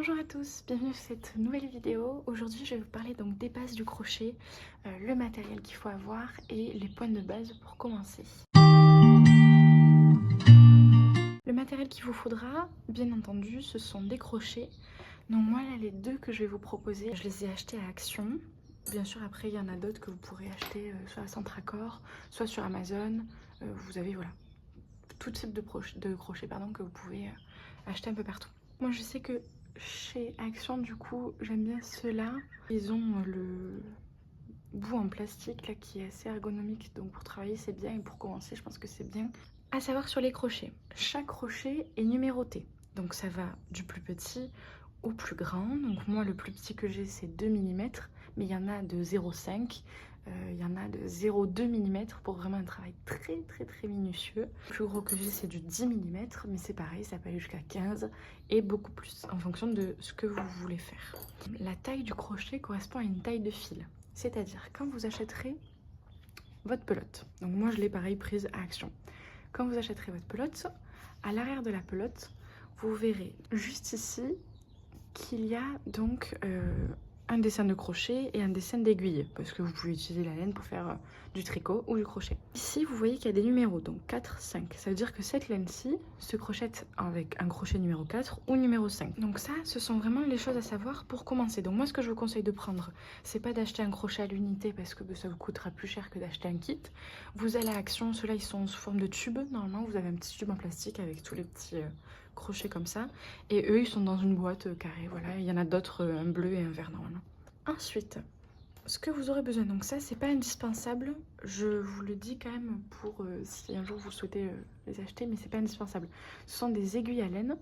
Bonjour à tous, bienvenue sur cette nouvelle vidéo. Aujourd'hui je vais vous parler donc des bases du crochet, le matériel qu'il faut avoir et les points de base pour commencer. Le matériel qu'il vous faudra, bien entendu, ce sont des crochets. Donc moi là les deux que je vais vous proposer, je les ai achetés à Action. Bien sûr après il y en a d'autres que vous pourrez acheter soit à Centracor, soit sur Amazon. Vous avez voilà tout type de crochets que vous pouvez acheter un peu partout. Moi je sais que chez Action du coup j'aime bien ceux-là. Ils ont le bout en plastique là qui est assez ergonomique, donc pour travailler c'est bien et pour commencer je pense que c'est bien. À savoir sur les crochets, chaque crochet est numéroté, donc ça va du plus petit au plus grand. Donc moi le plus petit que j'ai c'est 2 mm, mais il y en a de 0,5, il y en a de 0,2 mm pour vraiment un travail très minutieux. Le plus gros que j'ai c'est du 10 mm, mais c'est pareil, ça peut aller jusqu'à 15 et beaucoup plus en fonction de ce que vous voulez faire. La taille du crochet correspond à une taille de fil, c'est-à-dire quand vous achèterez votre pelote, donc moi je l'ai pareil prise à Action. Quand vous achèterez votre pelote, à l'arrière de la pelote, vous verrez juste ici qu'il y a donc un dessin de crochet et un dessin d'aiguille, parce que vous pouvez utiliser la laine pour faire du tricot ou du crochet. Ici, vous voyez qu'il y a des numéros, donc 4, 5. Ça veut dire que cette laine-ci se crochette avec un crochet numéro 4 ou numéro 5. Donc ça, ce sont vraiment les choses à savoir pour commencer. Donc moi, ce que je vous conseille de prendre, c'est pas d'acheter un crochet à l'unité, parce que ça vous coûtera plus cher que d'acheter un kit. Vous allez à Action, ceux-là, ils sont sous forme de tube. Normalement, vous avez un petit tube en plastique avec tous les petits crochets comme ça. Et eux, ils sont dans une boîte carrée, voilà. Il y en a d'autres, un bleu et un vert normalement. Ensuite, ce que vous aurez besoin, donc ça, c'est pas indispensable. Je vous le dis quand même pour si un jour vous souhaitez les acheter, mais c'est pas indispensable. Ce sont des aiguilles à laine.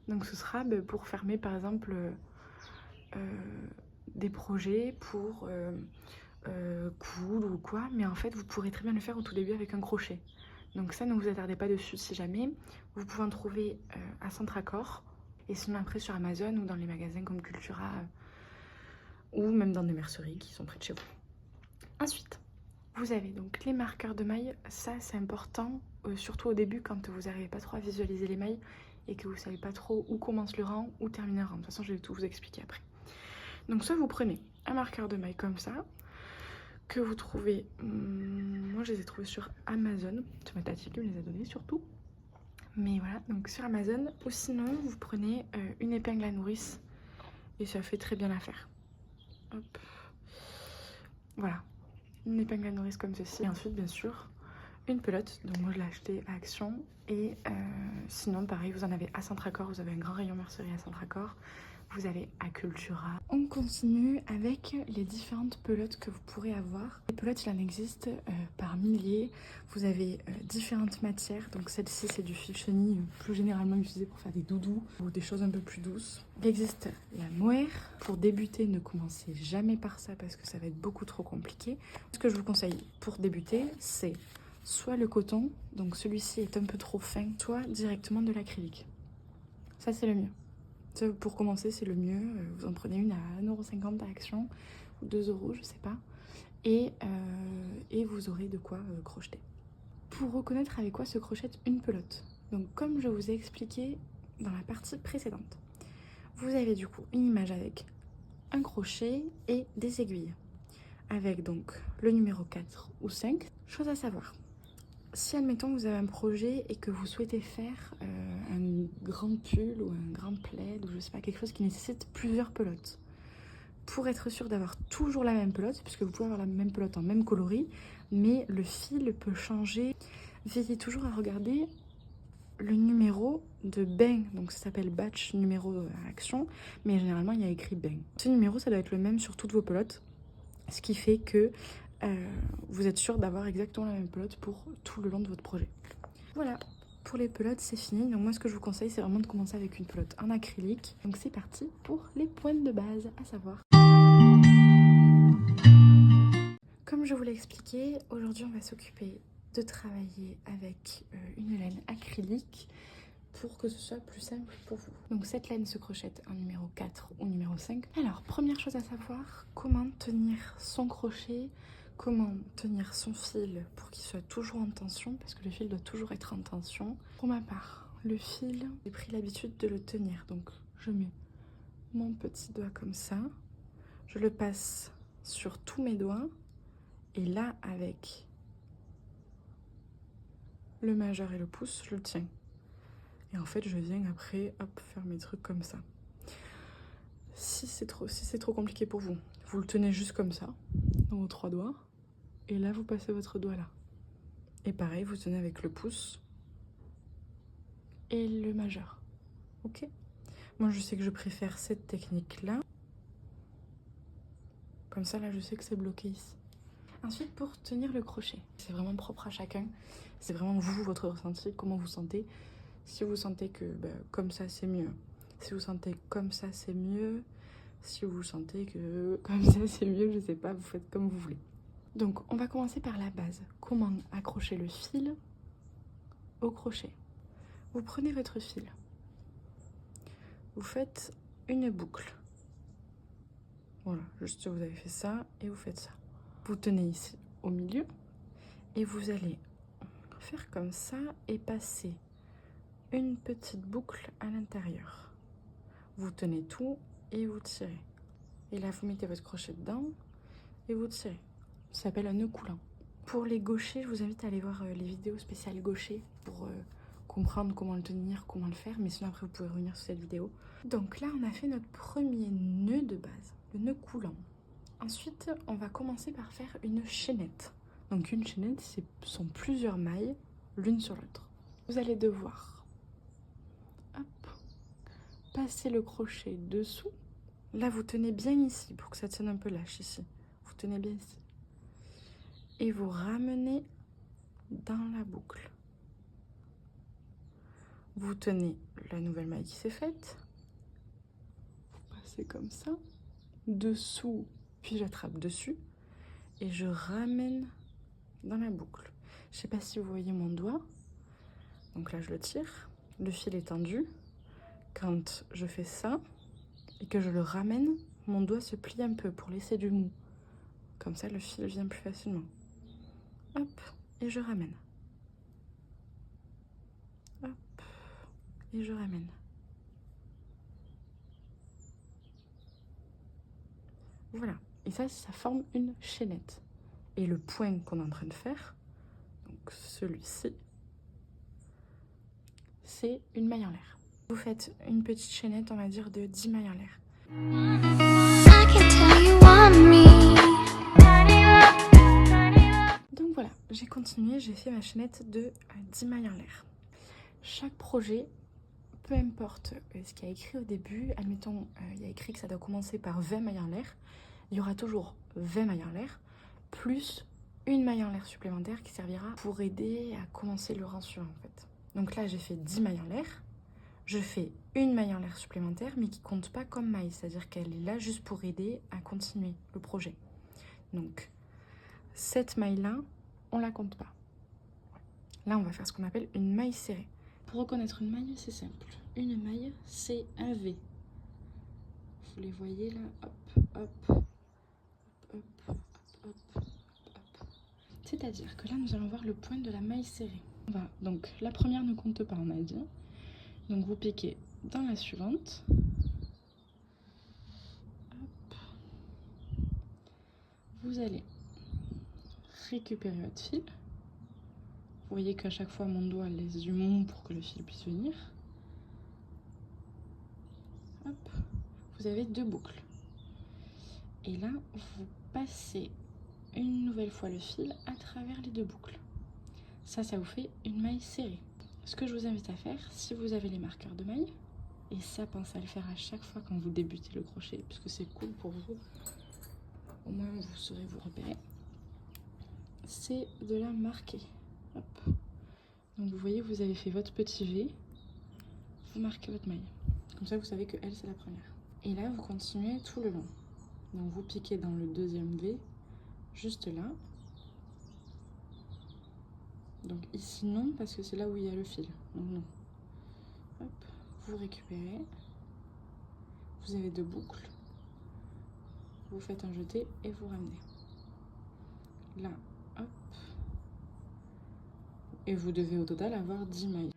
Donc ce sera pour fermer par exemple des projets, pour coudre ou quoi. Mais en fait, vous pourrez très bien le faire au tout début avec un crochet. Donc ça, ne vous attardez pas dessus si jamais. Vous pouvez en trouver à Centracor. Et sinon après sur Amazon ou dans les magasins comme Cultura ou même dans des merceries qui sont près de chez vous. Ensuite, vous avez donc les marqueurs de mailles. Ça c'est important, surtout au début quand vous n'arrivez pas trop à visualiser les mailles et que vous ne savez pas trop où commence le rang, où termine un rang. De toute façon, je vais tout vous expliquer après. Donc soit vous prenez un marqueur de mailles comme ça, que vous trouvez, moi je les ai trouvés sur Amazon, c'est ma tati qui me les a donnés surtout. Mais voilà, donc sur Amazon, ou sinon vous prenez une épingle à nourrice et ça fait très bien l'affaire. Hop. Voilà, une épingle à nourrice comme ceci. Et ensuite, bien sûr, une pelote. Donc moi, je l'ai acheté à Action. Et sinon, pareil, vous en avez à Centracor. Vous avez un grand rayon mercerie à Centracor. Vous avez à Cultura. On continue avec les différentes pelotes que vous pourrez avoir. Les pelotes, il en existe par milliers. Vous avez différentes matières. Donc celle-ci, c'est du fil chenille, plus généralement utilisé pour faire des doudous ou des choses un peu plus douces. Il existe la mohair. Pour débuter, ne commencez jamais par ça parce que ça va être beaucoup trop compliqué. Ce que je vous conseille pour débuter, c'est soit le coton, donc celui-ci est un peu trop fin, soit directement de l'acrylique. Ça, c'est le mieux. Ça, pour commencer, c'est le mieux. Vous en prenez une à 1,50 € à Action, ou 2 €, je sais pas. Et vous aurez de quoi crocheter. Pour reconnaître avec quoi se crochette une pelote, donc comme je vous ai expliqué dans la partie précédente, vous avez du coup une image avec un crochet et des aiguilles. Avec donc le numéro 4 ou 5. Chose à savoir, si admettons vous avez un projet et que vous souhaitez faire un grand pull ou un grand plaid ou je sais pas, quelque chose qui nécessite plusieurs pelotes, pour être sûr d'avoir toujours la même pelote, puisque vous pouvez avoir la même pelote en même coloris, mais le fil peut changer. Veillez toujours à regarder le numéro de bain, donc ça s'appelle batch numéro à Action, mais généralement il y a écrit bain. Ce numéro, ça doit être le même sur toutes vos pelotes, ce qui fait que vous êtes sûr d'avoir exactement la même pelote pour tout le long de votre projet. Voilà, pour les pelotes c'est fini. Donc moi ce que je vous conseille c'est vraiment de commencer avec une pelote en acrylique. Donc c'est parti pour les points de base à savoir. Comme je vous l'ai expliqué, aujourd'hui on va s'occuper de travailler avec une laine acrylique pour que ce soit plus simple pour vous. Donc cette laine se crochette en numéro 4 ou numéro 5. Alors première chose à savoir, comment tenir son crochet, comment tenir son fil pour qu'il soit toujours en tension, parce que le fil doit toujours être en tension. Pour ma part, le fil, j'ai pris l'habitude de le tenir, donc je mets mon petit doigt comme ça. Je le passe sur tous mes doigts. Et là, avec le majeur et le pouce, je le tiens. Et en fait, je viens après, hop, faire mes trucs comme ça. Si c'est trop compliqué pour vous, vous le tenez juste comme ça, dans vos 3 doigts. Et là, vous passez votre doigt là. Et pareil, vous tenez avec le pouce et le majeur. Ok? Moi, je sais que je préfère cette technique-là. Comme ça, là, je sais que c'est bloqué ici. Ensuite, pour tenir le crochet, c'est vraiment propre à chacun. C'est vraiment vous, votre ressenti, comment vous sentez. Si vous sentez que comme ça, c'est mieux. Si vous sentez comme ça, c'est mieux. Si vous sentez que comme ça, c'est mieux, je sais pas, vous faites comme vous voulez. Donc, on va commencer par la base. Comment accrocher le fil au crochet. Vous prenez votre fil. Vous faites une boucle. Voilà, juste vous avez fait ça et vous faites ça. Vous tenez ici au milieu et vous allez faire comme ça et passer une petite boucle à l'intérieur. Vous tenez tout et vous tirez. Et là, vous mettez votre crochet dedans et vous tirez. Ça s'appelle un nœud coulant. Pour les gauchers, je vous invite à aller voir les vidéos spéciales gauchers pour comprendre comment le tenir, comment le faire. Mais sinon, après, vous pouvez revenir sur cette vidéo. Donc là, on a fait notre premier nœud de base, le nœud coulant. Ensuite, on va commencer par faire une chaînette. Donc une chaînette, ce sont plusieurs mailles, l'une sur l'autre. Vous allez devoir passer le crochet dessous. Là, vous tenez bien ici pour que ça tienne un peu lâche ici. Vous tenez bien ici. Et vous ramenez dans la boucle. Vous tenez la nouvelle maille qui s'est faite. Vous passez comme ça. Dessous, puis j'attrape dessus. Et je ramène dans la boucle. Je ne sais pas si vous voyez mon doigt. Donc là, je le tire. Le fil est tendu. Quand je fais ça et que je le ramène, mon doigt se plie un peu pour laisser du mou. Comme ça, le fil vient plus facilement. Hop, et je ramène. Hop, et je ramène. Voilà. Et ça forme une chaînette. Et le point qu'on est en train de faire, donc celui-ci, c'est une maille en l'air. Vous faites une petite chaînette, on va dire, de 10 mailles en l'air. Donc voilà, j'ai continué, j'ai fait ma chaînette de 10 mailles en l'air. Chaque projet, peu importe ce qu'il y a écrit au début, admettons, il y a écrit que ça doit commencer par 20 mailles en l'air, il y aura toujours 20 mailles en l'air, plus une maille en l'air supplémentaire qui servira pour aider à commencer le rang suivant en fait. Donc là, j'ai fait 10 mailles en l'air. Je fais une maille en l'air supplémentaire, mais qui ne compte pas comme maille. C'est-à-dire qu'elle est là juste pour aider à continuer le projet. Donc, cette maille-là, on ne la compte pas. Là, on va faire ce qu'on appelle une maille serrée. Pour reconnaître une maille, c'est simple. Une maille, c'est un V. Vous les voyez là, hop, hop, hop, hop, hop, hop, hop. C'est-à-dire que là, nous allons voir le point de la maille serrée. Donc, la première ne compte pas, on a dit. Donc, vous piquez dans la suivante. Hop. Vous allez récupérer votre fil. Vous voyez qu'à chaque fois, mon doigt laisse du mou pour que le fil puisse venir. Hop. Vous avez 2 boucles. Et là, vous passez une nouvelle fois le fil à travers les 2 boucles. Ça vous fait une maille serrée. Ce que je vous invite à faire, si vous avez les marqueurs de maille, et ça, pensez à le faire à chaque fois quand vous débutez le crochet, puisque c'est cool pour vous, au moins vous saurez vous repérer, c'est de la marquer. Hop. Donc vous voyez, vous avez fait votre petit V, vous marquez votre maille. Comme ça, vous savez que elle, c'est la première. Et là, vous continuez tout le long. Donc vous piquez dans le deuxième V, juste là. Donc ici non, parce que c'est là où il y a le fil. Donc non. Hop, vous récupérez. Vous avez 2 boucles. Vous faites un jeté et vous ramenez. Là, hop. Et vous devez au total avoir 10 mailles.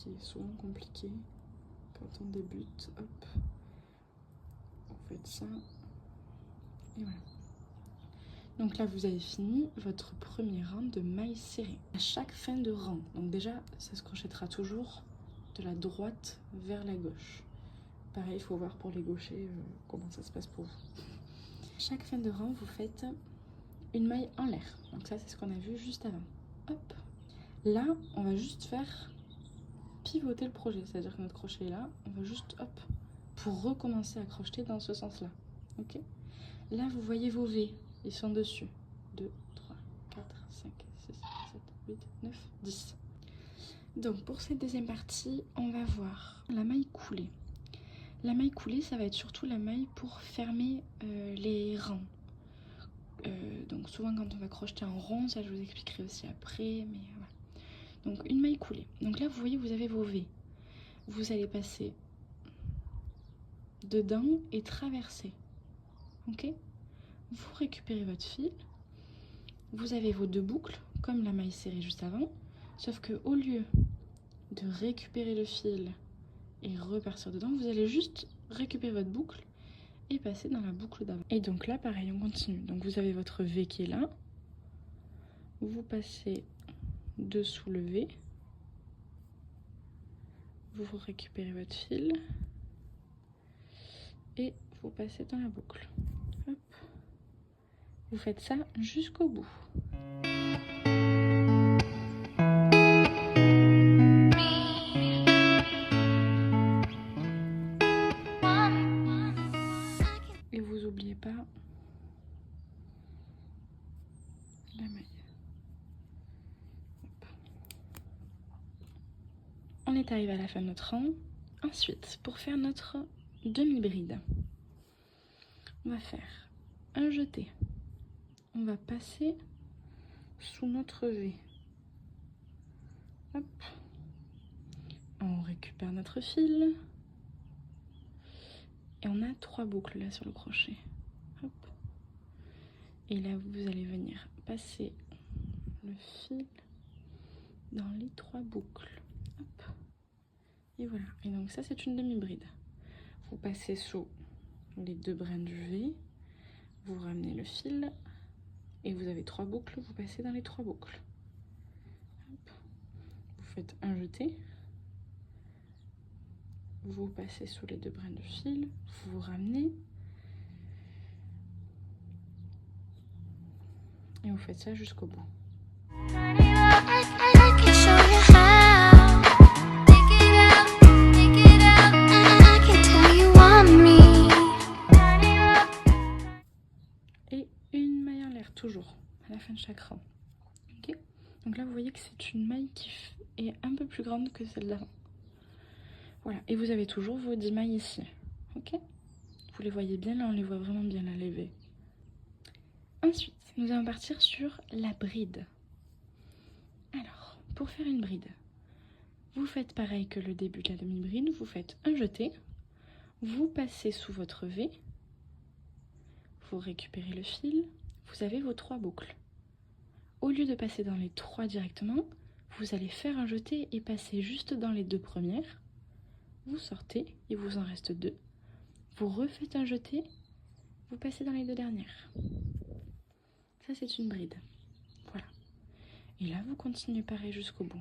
qui est souvent compliqué quand on débute. Hop, vous faites ça, et voilà. Donc là, vous avez fini votre premier rang de mailles serrées. À chaque fin de rang, donc déjà, ça se crochettera toujours de la droite vers la gauche. Pareil, il faut voir pour les gauchers comment ça se passe pour vous. Chaque fin de rang, vous faites une maille en l'air. Donc ça, c'est ce qu'on a vu juste avant. Hop. Là, on va juste faire pivoter le projet. C'est-à-dire que notre crochet est là, on va juste, hop, pour recommencer à crocheter dans ce sens-là. Ok. Là, vous voyez vos V. Ils sont dessus. 2, 3, 4, 5, 6, 7, 8, 9, 10. Donc, pour cette deuxième partie, on va voir la maille coulée. La maille coulée, ça va être surtout la maille pour fermer les rangs. Donc souvent quand on va crocheter en rond, ça je vous expliquerai aussi après, mais voilà. Donc une maille coulée. Donc là vous voyez, vous avez vos V. Vous allez passer dedans et traverser. Ok. Vous récupérez votre fil. Vous avez vos 2 boucles, comme la maille serrée juste avant. Sauf que au lieu de récupérer le fil et repartir dedans, vous allez juste récupérer votre boucle et passer dans la boucle d'avant. Et donc là pareil, on continue. Donc vous avez votre V qui est là. Vous passez dessous le V. Vous récupérez votre fil et vous passez dans la boucle. Hop. Vous faites ça jusqu'au bout. Et vous n'oubliez pas la maille. Hop. On est arrivé à la fin de notre rang. Ensuite, pour faire notre demi-bride, on va faire un jeté. On va passer sous notre V. Hop. On récupère notre fil. Et on a 3 boucles là sur le crochet. Hop. Et là, vous allez venir passer le fil dans les 3 boucles. Hop. Et voilà. Et donc ça, c'est une demi-bride. Vous passez sous les 2 brins du V. Vous ramenez le fil. Et vous avez 3 boucles. Vous passez dans les 3 boucles. Hop. Vous faites un jeté. Vous passez sous les 2 brins de fil. Vous ramenez. Et vous faites ça jusqu'au bout. Et une maille en l'air, toujours, à la fin de chaque rang. Okay. Donc là, vous voyez que c'est une maille qui est un peu plus grande que celle d'avant. Voilà, et vous avez toujours vos 10 mailles ici. Ok. Vous les voyez bien, là, on les voit vraiment bien, la levée. Ensuite, nous allons partir sur la bride. Alors, pour faire une bride, vous faites pareil que le début de la demi-bride, vous faites un jeté, vous passez sous votre V, vous récupérez le fil, vous avez vos 3 boucles. Au lieu de passer dans les 3 directement, vous allez faire un jeté et passer juste dans les 2 premières. Vous sortez, il vous en reste 2. Vous refaites un jeté, vous passez dans les 2 dernières. Ça, c'est une bride. Voilà. Et là, vous continuez pareil jusqu'au bout.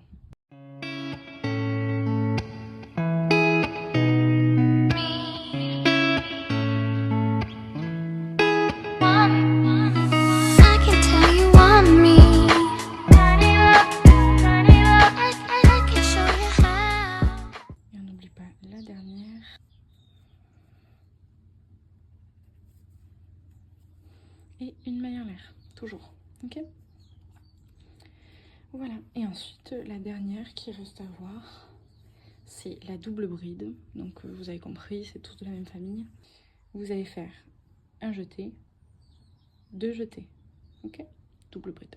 Et une maille en l'air, toujours, ok. Voilà, et ensuite la dernière qui reste à voir, c'est la double bride. Donc vous avez compris, c'est tous de la même famille. Vous allez faire un jeté, 2 jetés, ok, double bride.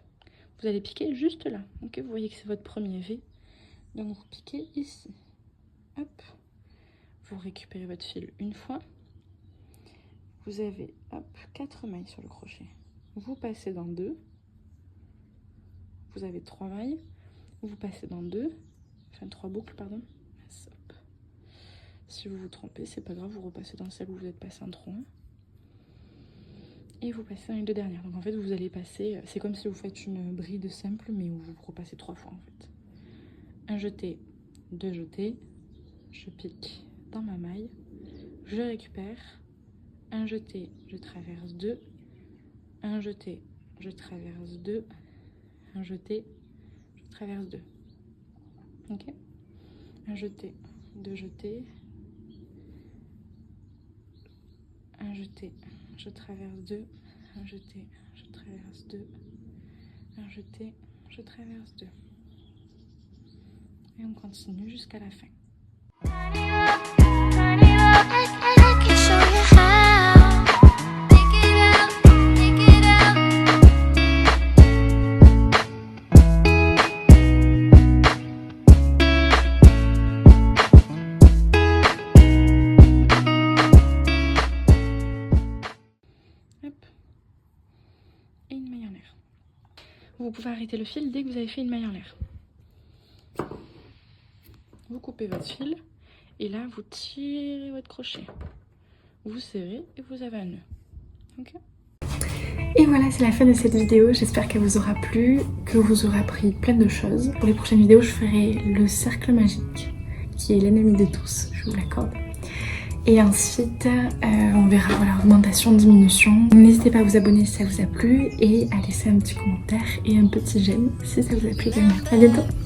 Vous allez piquer juste là, ok, vous voyez que c'est votre premier V. Donc vous piquez ici, hop, vous récupérez votre fil une fois. Vous avez, hop, 4 mailles sur le crochet. Vous passez dans 2. Vous avez 3 mailles. Vous passez dans 2. Enfin 3 boucles, pardon. Hop. Si vous vous trompez, c'est pas grave, vous repassez dans celle où vous êtes passé en trop 1. Et vous passez dans les 2 dernières. Donc en fait, vous allez passer, c'est comme si vous faites une bride simple, mais où vous repassez 3 fois en fait. Un jeté, 2 jetés, je pique dans ma maille, je récupère, un jeté, je traverse 2, un jeté, je traverse 2, un jeté, je traverse 2. Ok? Un jeté, 2 jetés, un jeté, je traverse 2, un jeté, je traverse 2, un jeté, je traverse 2. Et on continue jusqu'à la fin. Et une maille en l'air. Vous pouvez arrêter le fil dès que vous avez fait une maille en l'air. Vous coupez votre fil et là vous tirez votre crochet. Vous serrez et vous avez un nœud. Ok ? Et voilà, c'est la fin de cette vidéo. J'espère qu'elle vous aura plu, que vous aurez appris plein de choses. Pour les prochaines vidéos, je ferai le cercle magique, qui est l'ennemi de tous, je vous l'accorde. Et ensuite, on verra voilà, augmentation, diminution. N'hésitez pas à vous abonner si ça vous a plu et à laisser un petit commentaire et un petit j'aime si ça vous a plu également. À bientôt!